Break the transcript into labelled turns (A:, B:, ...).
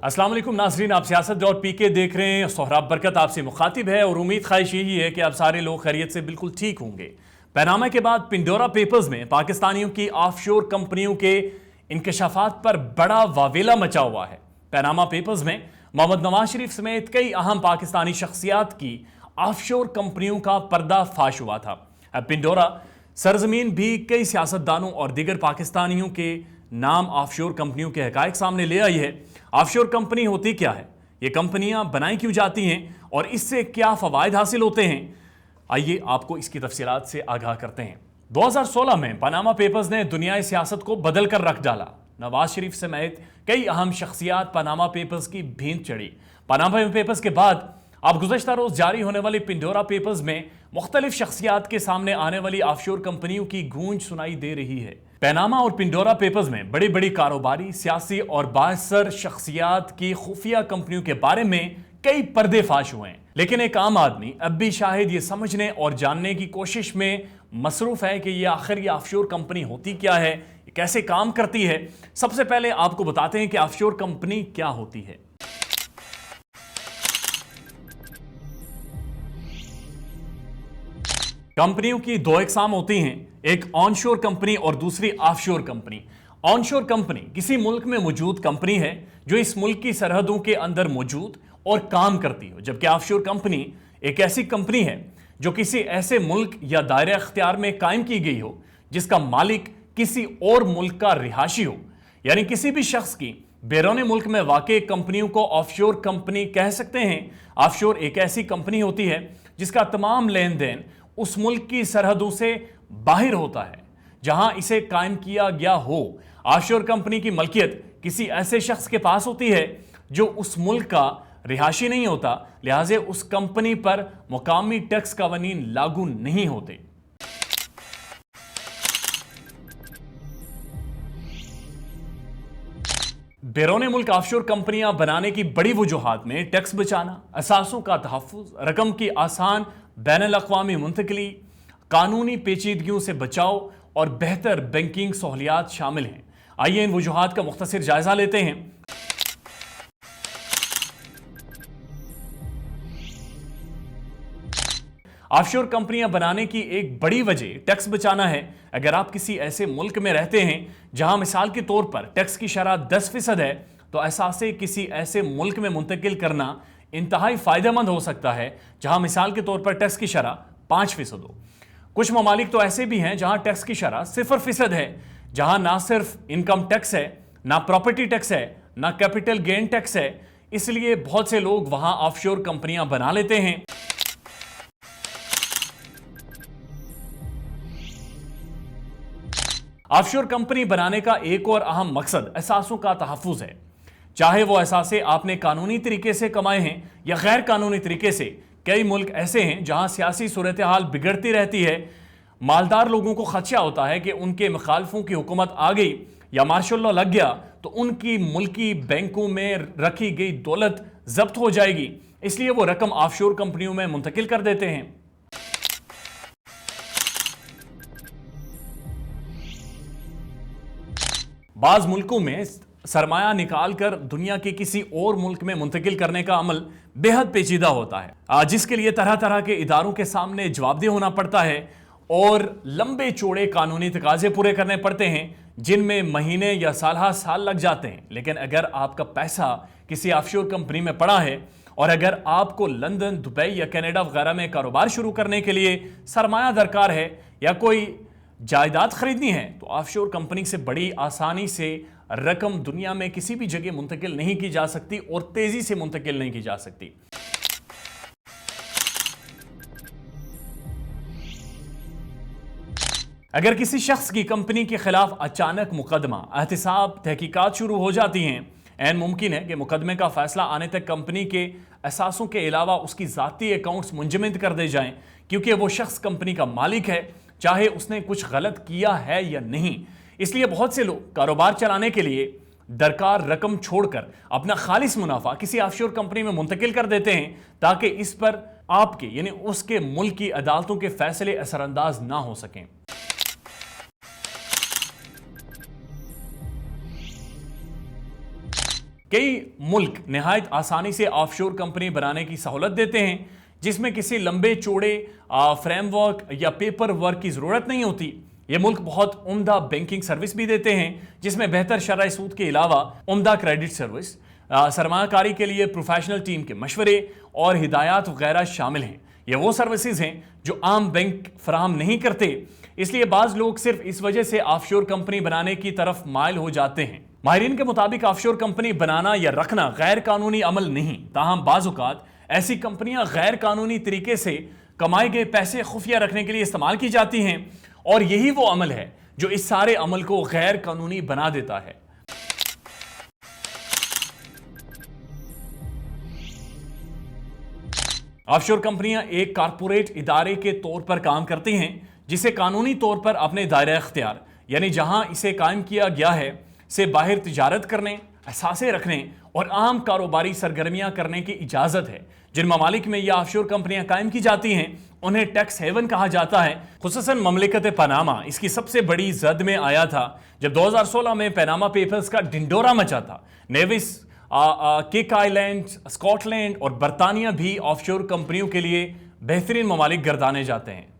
A: अस्सलाम वालेकुम नाज़रीन, आप सियासत डॉट पी के देख रहे हैं। सोहराब बरकत आपसे मुखातिब है और उम्मीद ख्वाहिश यही है कि आप सारे लोग खैरियत से बिल्कुल ठीक होंगे। पनामा के बाद पिंडोरा पेपर्स में पाकिस्तानियों की ऑफशोर कंपनियों के इंकशाफात पर बड़ा वावेला मचा हुआ है। पनामा पेपर्स में मोहम्मद नवाज शरीफ समेत कई अहम पाकिस्तानी शख्सियात की ऑफशोर कंपनियों का पर्दाफाश हुआ था। अब पिंडोरा सरजमीन भी कई सियासतदानों और दीगर पाकिस्तानियों के नाम ऑफशोर कंपनियों के हकायक सामने ले आई है। ऑफशोर कंपनी होती क्या है, ये कंपनियां बनाई क्यों जाती हैं और इससे क्या फ़वाइद हासिल होते हैं, आइए आपको इसकी तफसीलात से आगाह करते हैं। 2016 में पनामा पेपर्स ने दुनियाई सियासत को बदल कर रख डाला। नवाज शरीफ समेत कई अहम शख्सियात पनामा पेपर्स की भींत चढ़ी। पनामा पेपर्स के बाद अब गुज़श्ता रोज़ जारी होने वाली पिंडोरा पेपर्स में मुख्तलिफ शख्सियात के सामने आने वाली ऑफशोर कंपनियों की गूंज सुनाई दे रही है। पनामा और पिंडोरा पेपर्स में बड़ी बड़ी कारोबारी, सियासी और बाअसर शख्सियात की खुफिया कंपनियों के बारे में कई पर्दे फाश हुए हैं, लेकिन एक आम आदमी अब भी शायद ये समझने और जानने की कोशिश में मसरूफ है कि ये आखिर ये ऑफशोर कंपनी होती क्या है, ये कैसे काम करती है। सबसे पहले आपको बताते हैं कि ऑफशोर कंपनी क्या होती है। कंपनियों की दो इकसाम होती हैं, एक ऑनशोर कंपनी और दूसरी ऑफशोर कंपनी। ऑनशोर कंपनी किसी मुल्क में मौजूद कंपनी है जो इस मुल्क की सरहदों के अंदर मौजूद और काम करती हो, जबकि ऑफशोर कंपनी एक ऐसी कंपनी है जो किसी ऐसे मुल्क या दायरे अख्तियार में कायम की गई हो जिसका मालिक किसी और मुल्क का रिहाशी हो। यानी किसी भी शख्स की बैरून मुल्क में वाक़ई कंपनियों को ऑफशोर कंपनी कह सकते हैं। ऑफशोर एक ऐसी कंपनी होती है जिसका तमाम लेन देन उस मुल्क की सरहदों से बाहर होता है जहां इसे कायम किया गया हो। ऑफशोर कंपनी की मलकियत किसी ऐसे शख्स के पास होती है जो उस मुल्क का रिहाशी नहीं होता, लिहाजा उस कंपनी पर मुकामी टैक्स कानून लागू नहीं होते। बैरून मुल्क ऑफशोर कंपनियां बनाने की बड़ी वजूहात में टैक्स बचाना, असासों का तहफ़्फ़ुज़, रकम की आसान बैनुल-अक़वामी मुंतकिली, कानूनी पेचीदगियों से बचाव और बेहतर बैंकिंग सहूलियात शामिल हैं। आइए इन वजूहात का मुख्तसर जायजा लेते हैं। ऑफशोर कंपनियां बनाने की एक बड़ी वजह टैक्स बचाना है। अगर आप किसी ऐसे मुल्क में रहते हैं जहां मिसाल के तौर पर टैक्स की शरह 10% है, तो असासे किसी ऐसे मुल्क में मुंतकिल करना इंतहाई फ़ायदेमंद हो सकता है जहां मिसाल के तौर पर टैक्स की शरह 5% हो। कुछ ममालिक तो ऐसे भी हैं जहां टैक्स की शरह 0% है, जहां ना सिर्फ इनकम टैक्स है, ना प्रॉपर्टी टैक्स है, ना कैपिटल गेन टैक्स है। इसलिए बहुत से लोग वहां ऑफशोर कंपनियां बना लेते हैं। ऑफशोर कंपनी बनाने का एक और अहम मकसद असासों का तहफ़्फ़ुज़ है। चाहे वो असासे आपने कानूनी तरीके से कमाए हैं या गैर कानूनी तरीके से। कई मुल्क ऐसे हैं जहां सियासी सूरत हाल बिगड़ती रहती है। मालदार लोगों को खदशा होता है कि उनके मुखालफों की हुकूमत आ गई या मार्शल लॉ लग गया तो उनकी मुल्की बैंकों में रखी गई दौलत जब्त हो जाएगी, इसलिए वो रकम ऑफशोर कंपनियों में मुंतकिल कर देते हैं। बाज़ मुल्कों में सरमाया निकाल कर दुनिया के किसी और मुल्क में मुंतकिल करने का अमल बेहद पेचीदा होता है, जिसके लिए तरह तरह के इदारों के सामने जवाबदेह होना पड़ता है और लंबे चौड़े कानूनी तकाजे पूरे करने पड़ते हैं जिनमें महीने या साल लग जाते हैं। लेकिन अगर आपका पैसा किसी ऑफशोर कंपनी में पड़ा है और अगर आपको लंदन, दुबई या कनाडा वगैरह में कारोबार शुरू करने के लिए सरमाया दरकार है या कोई जायदाद खरीदनी है, तो ऑफशोर कंपनी से बड़ी आसानी से रकम दुनिया में किसी भी जगह मुंतकिल नहीं की जा सकती और तेजी से मुंतकिल नहीं की जा सकती। अगर किसी शख्स की कंपनी के खिलाफ अचानक मुकदमा, एहतिसाब, तहकीकात शुरू हो जाती हैं, ऐन मुमकिन है कि मुकदमे का फैसला आने तक कंपनी के असासों के अलावा उसकी ज़ाती अकाउंट्स मुंजमद कर दे जाएं, क्योंकि वो शख्स कंपनी का मालिक है, चाहे उसने कुछ गलत किया है या नहीं। इसलिए बहुत से लोग कारोबार चलाने के लिए दरकार रकम छोड़कर अपना खालिस मुनाफा किसी ऑफशोर कंपनी में मुंतकिल कर देते हैं ताकि इस पर आपके यानी उसके मुल्क की अदालतों के फैसले असरअंदाज ना हो सकें। कई मुल्क नहायत आसानी से ऑफशोर कंपनी बनाने की सहूलत देते हैं, जिसमें किसी लंबे चौड़े फ्रेमवर्क या पेपर वर्क की ज़रूरत नहीं होती। ये मुल्क बहुत उम्दा बैंकिंग सर्विस भी देते हैं, जिसमें बेहतर शरह सूद के अलावा उम्दा क्रेडिट सर्विस, सरमायाकारी के लिए प्रोफेशनल टीम के मशवरे और हिदायत वगैरह शामिल हैं। ये वो सर्विसेज हैं जो आम बैंक फराहम नहीं करते, इसलिए बाज़ लोग सिर्फ इस वजह से ऑफशोर कंपनी बनाने की तरफ माइल हो जाते हैं। माहिरीन के मुताबिक ऑफशोर कंपनी बनाना या रखना गैर कानूनी अमल नहीं, ताहम बाज़ औक़ात ऐसी कंपनियां गैर कानूनी तरीके से कमाए गए पैसे खुफिया रखने के लिए इस्तेमाल की जाती हैं, और यही वो अमल है जो इस सारे अमल को गैर कानूनी बना देता है। ऑफशोर कंपनियां एक कारपोरेट इदारे के तौर पर काम करती हैं, जिसे कानूनी तौर पर अपने दायरा इख्तियार यानी जहां इसे कायम किया गया है से बाहर तिजारत करने, असासे रखने और आम कारोबारी सरगर्मियां करने की इजाज़त है। जिन ममालिक में यह ऑफशोर कंपनियां कायम की जाती हैं उन्हें टैक्स हेवन कहा जाता है। खुसूसन ममलिकत पनामा इसकी सबसे बड़ी जद में आया था जब 2016 में पनामा पेपर्स का ढिंडोरा मचा था। नेविस, कुक आइलैंड, स्कॉटलैंड और बरतानिया भी ऑफशोर कंपनियों के लिए बेहतरीन ममालिक गर्दाने जाते हैं।